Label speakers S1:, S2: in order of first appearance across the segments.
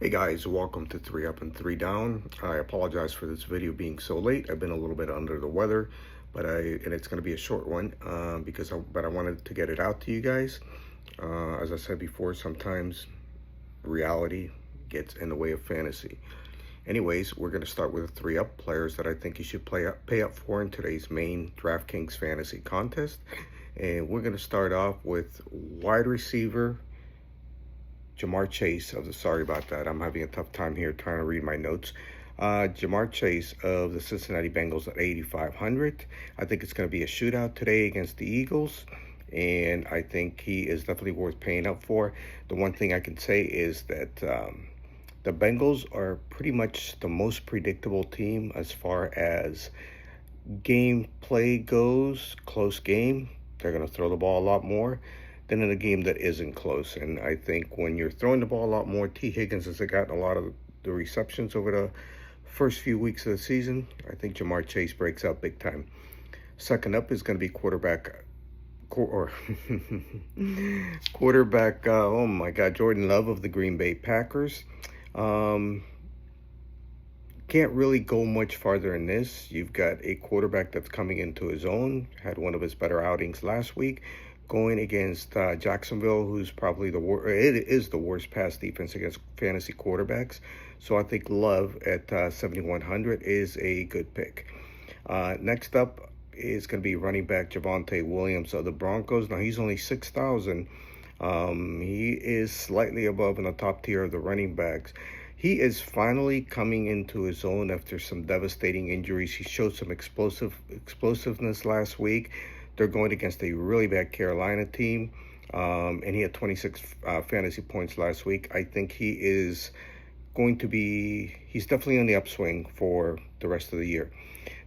S1: Hey guys, welcome to 3 Up and 3 Down. I apologize for this video being so late. I've been a little bit under the weather, and it's going to be a short one but I wanted to get it out to you guys. As I said before, sometimes reality gets in the way of fantasy. Anyways, we're going to start with the 3 Up players that I think you should pay up for in today's main DraftKings fantasy contest. And we're going to start off with wide receiver Jamar Chase sorry about that. I'm having a tough time here trying to read my notes. Jamar Chase of the Cincinnati Bengals at 8,500. I think it's going to be a shootout today against the Eagles, and I think he is definitely worth paying up for. The one thing I can say is that the Bengals are pretty much the most predictable team as far as gameplay goes. Close game, they're going to throw the ball a lot more than in a game that isn't close. And I think when you're throwing the ball a lot more, T. Higgins has gotten a lot of the receptions over the first few weeks of the season. I think Jamar Chase breaks out big time. Second up is going to be quarterback, oh my God, Jordan Love of the Green Bay Packers. Can't really go much farther than this. You've got a quarterback that's coming into his own, had one of his better outings last week, going against Jacksonville, who's probably it is the worst pass defense against fantasy quarterbacks. So I think Love at 7,100 is a good pick. Next up is going to be running back Javonte Williams of the Broncos. Now, he's only 6,000. He is slightly above in the top tier of the running backs. He is finally coming into his own after some devastating injuries. He showed some explosiveness last week. They're going against a really bad Carolina team, and he had 26 fantasy points last week. I think he's definitely on the upswing for the rest of the year.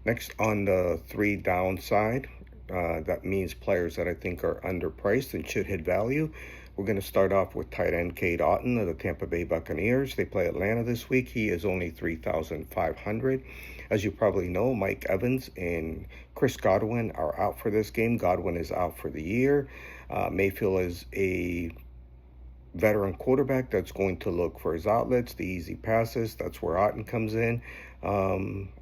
S1: Next on the 3 down side, that means players that I think are underpriced and should hit value. We're going to start off with tight end Cade Otton of the Tampa Bay Buccaneers. They play Atlanta this week. He is only 3,500. As you probably know, Mike Evans and Chris Godwin are out for this game. Godwin is out for the year. Mayfield is a veteran quarterback that's going to look for his outlets, the easy passes. That's where Otton comes in.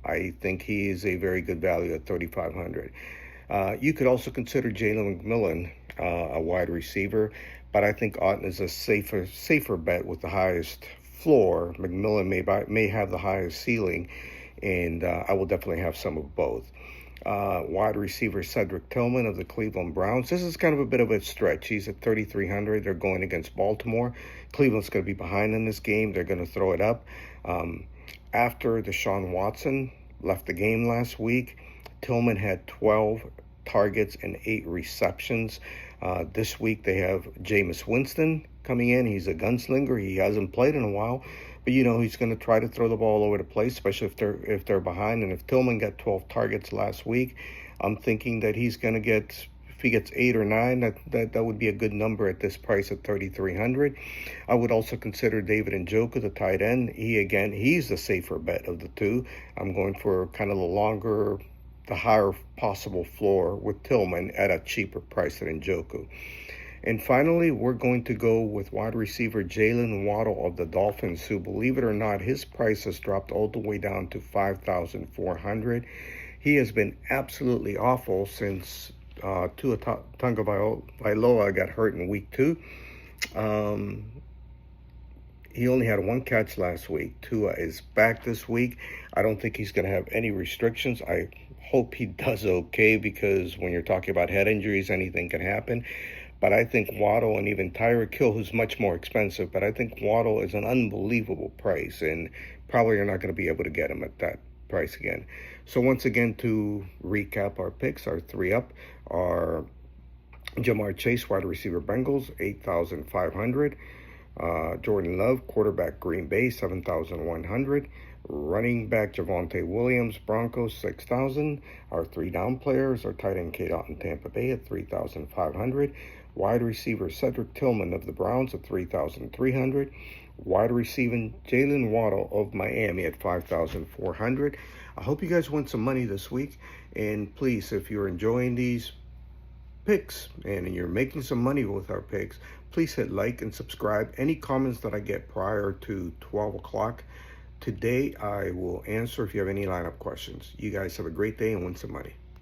S1: I think he is a very good value at 3,500. You could also consider Jalen McMillan, a wide receiver, but I think Otton is a safer bet with the highest floor. McMillan may have the highest ceiling, and I will definitely have some of both. Wide receiver Cedric Tillman of the Cleveland Browns. This is kind of a bit of a stretch. He's at 3,300. They're going against Baltimore. Cleveland's going to be behind in this game. They're going to throw it up. After Deshaun Watson left the game last week, Tillman had 12 targets and 8 receptions. This week they have Jameis Winston coming in. He's a gunslinger. He hasn't played in a while, but he's going to try to throw the ball all over the place, especially if they're behind. And if Tillman got 12 targets last week, I'm thinking that he's going to get, if he gets 8 or 9, that would be a good number at this price at 3,300. I would also consider David Njoku, the tight end. He's the safer bet of the two. I'm going for kind of the higher possible floor with Tillman at a cheaper price than Njoku. And finally, we're going to go with wide receiver Jalen Waddle of the Dolphins, who, believe it or not, his price has dropped all the way down to 5,400. He has been absolutely awful since Tua Tagovailoa got hurt in week 2. He only had 1 catch last week. Tua is back this week. I don't think he's going to have any restrictions. I hope he does okay, because when you're talking about head injuries, anything can happen. But I think Waddle, and even Tyreek Hill, who's much more expensive, but I think Waddle is an unbelievable price, and probably you're not going to be able to get him at that price again. So once again, to recap our picks, our 3 up are Jamar Chase, wide receiver Bengals, 8,500. Jordan Love, quarterback Green Bay, 7,100. Running back Javonte Williams, Broncos, 6,000. Our 3 down players are tight end Cade Otton, Tampa Bay at 3,500. Wide receiver Cedric Tillman of the Browns at 3,300. Wide receiver Jalen Waddle of Miami at 5,400. I hope you guys won some money this week. And please, if you're enjoying these picks and you're making some money with our picks, Please hit like and subscribe. Any comments that I get prior to 12 o'clock today, I will answer if you have any lineup questions. You guys have a great day and win some money.